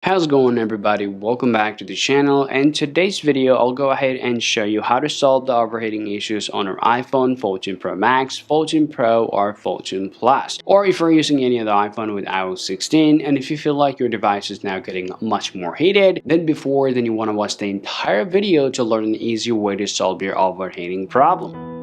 How's it going, everybody? Welcome back to the channel, and today's video I'll go ahead and show you how to solve the overheating issues on our iPhone 14 Pro Max, 14 Pro, or 14 Plus, or if you're using any other iPhone with iOS 16 and if you feel like your device is now getting much more heated than before, then you want to watch the entire video to learn an easy way to solve your overheating problem.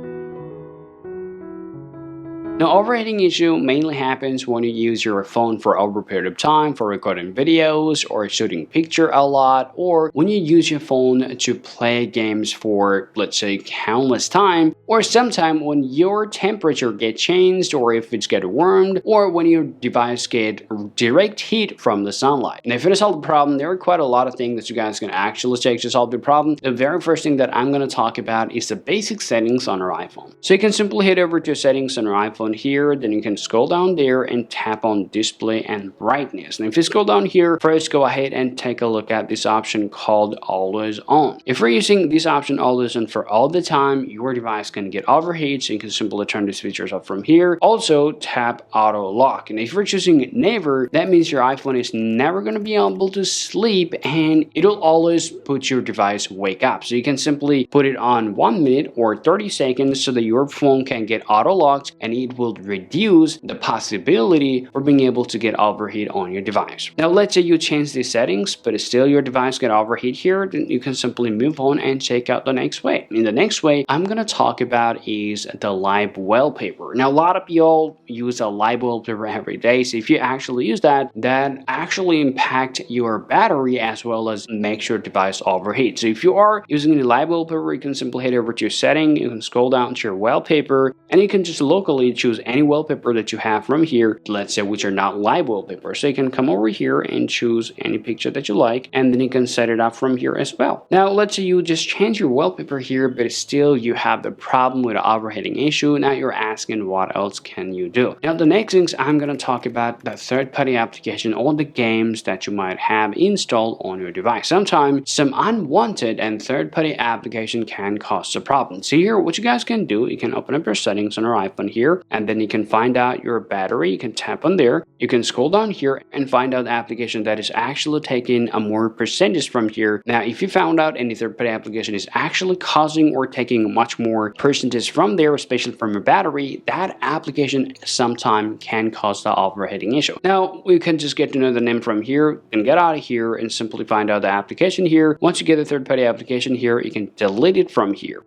Now, overheating issue mainly happens when you use your phone for over a period of time for recording videos or shooting picture a lot, or when you use your phone to play games for, let's say, countless time, or sometime when your temperature get changed, or if it's get warmed, or when your device get direct heat from the sunlight. Now, if you want to solve the problem, there are quite a lot of things that you guys can actually take to solve the problem. The very first thing that I'm going to talk about is the basic settings on our iPhone. So you can simply head over to settings on your iPhone here, then you can scroll down there and tap on display and brightness. Now if you scroll down here, first go ahead and take a look at this option called always on. If you're using this option always on for all the time, your device can get overheat, so you can simply turn these features off from here. Also tap auto lock, and if you're choosing never, that means your iPhone is never going to be able to sleep and it'll always put your device wake up. So you can simply put it on 1 minute or 30 seconds so that your phone can get auto locked, and it will reduce the possibility for being able to get overheat on your device. Now let's say you change these settings but still your device get overheat here, then you can simply move on and check out the next way. In the next way I'm going to talk about is the live wallpaper. Now a lot of y'all use a live wallpaper every day, so if you actually use that actually impact your battery as well as makes your device overheat. So if you are using the live wallpaper, you can simply head over to your setting, you can scroll down to your wallpaper, and you can just locally choose any wallpaper that you have from here, let's say which are not live wallpaper. So you can come over here and choose any picture that you like, and then you can set it up from here as well. Now let's say you just change your wallpaper here but still you have the problem with the overheating issue. Now you're asking what else can you do. Now the next things I'm going to talk about the third-party application or the games that you might have installed on your device. Sometimes some unwanted and third-party application can cause a problem. So here what you guys can do, you can open up your settings on your iPhone here, and then you can find out your battery. You can tap on there, you can scroll down here and find out the application that is actually taking a more percentage from here. Now if you found out any third-party application is actually causing or taking much more percentage from there, especially from your battery, that application sometime can cause the overheating issue. Now we can just get to know the name from here and get out of here and simply find out the application here. Once you get the third-party application here, you can delete it from here.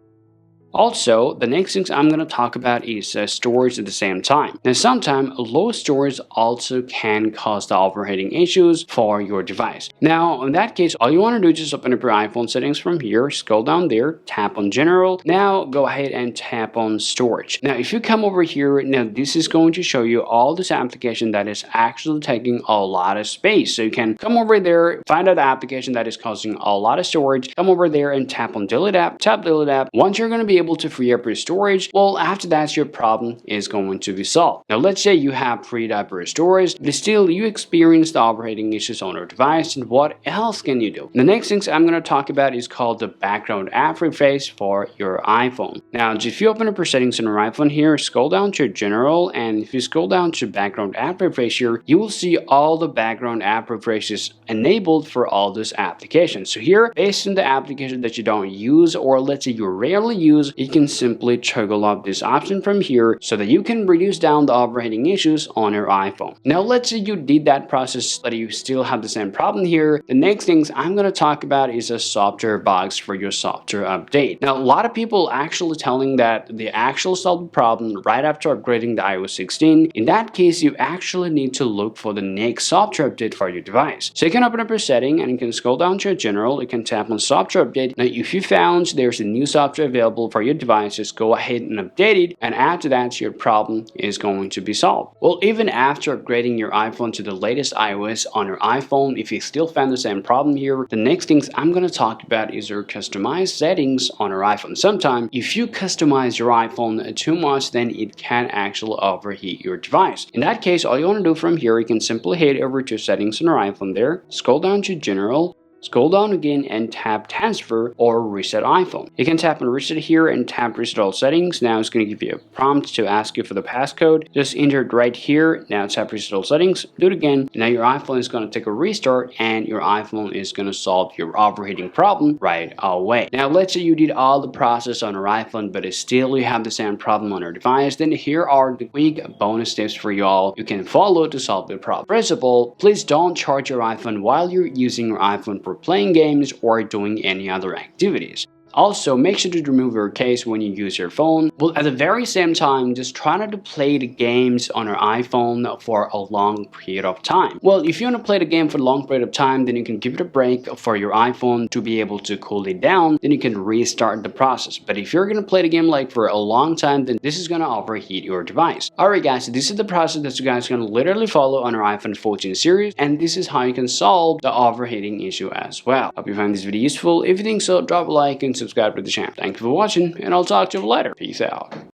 Also, the next things I'm going to talk about is storage at the same time. Now, sometimes low storage also can cause the overheating issues for your device. Now, in that case, all you want to do is just open up your iPhone settings from here, scroll down there, tap on General. Now, go ahead and tap on Storage. Now, if you come over here, now this is going to show you all this application that is actually taking a lot of space. So you can come over there, find out the application that is causing a lot of storage, come over there and tap on Delete App, tap Delete App. Once you're going to be able to free up your storage, well, after that your problem is going to be solved. Now let's say you have freed up your storage but still you experience the overheating issues on your device, and what else can you do? The next things I'm going to talk about is called the background app refresh for your iPhone. Now if you open up your settings on your iPhone here, scroll down to General, and if you scroll down to background app refresh here, you will see all the background app refreshes enabled for all those applications. So here, based on the application that you don't use, or let's say you rarely use, you can simply toggle off this option from here so that you can reduce down the overheating issues on your iPhone. Now let's say you did that process but you still have the same problem here. The next things I'm going to talk about is a software box for your software update. Now a lot of people actually telling that they actually solved the problem right after upgrading the iOS 16. In that case, you actually need to look for the next software update for your device. So you can open up your setting and you can scroll down to General, you can tap on software update. Now if you found there's a new software available for your device, just go ahead and update it, and after that your problem is going to be solved. Well, even after upgrading your iPhone to the latest iOS on your iPhone, if you still found the same problem here, the next things I'm going to talk about is your customized settings on your iPhone. Sometimes if you customize your iPhone too much, then it can actually overheat your device. In that case, all you want to do from here, you can simply head over to settings on your iPhone there, scroll down to General, Scroll down again and tap transfer or reset iPhone. You can tap on reset here and tap reset all settings. Now it's going to give you a prompt to ask you for the passcode. Just enter it right here. Now tap reset all settings. Do it again. Now your iPhone is going to take a restart and your iPhone is going to solve your overheating problem right away. Now let's say you did all the process on your iPhone but still you have the same problem on your device. Then here are the quick bonus tips for you all you can follow to solve the problem. First of all, please don't charge your iPhone while you're using your iPhone for playing games or doing any other activities. Also, make sure to remove your case when you use your phone. But at the very same time, just try not to play the games on your iPhone for a long period of time. Well, if you want to play the game for a long period of time, then you can give it a break for your iPhone to be able to cool it down. Then you can restart the process. But if you're going to play the game like for a long time, then this is going to overheat your device. Alright guys, so this is the process that you guys are going to literally follow on your iPhone 14 series. And this is how you can solve the overheating issue as well. Hope you find this video useful. If you think so, drop a like and subscribe to the channel. Thank you for watching, and I'll talk to you later. Peace out.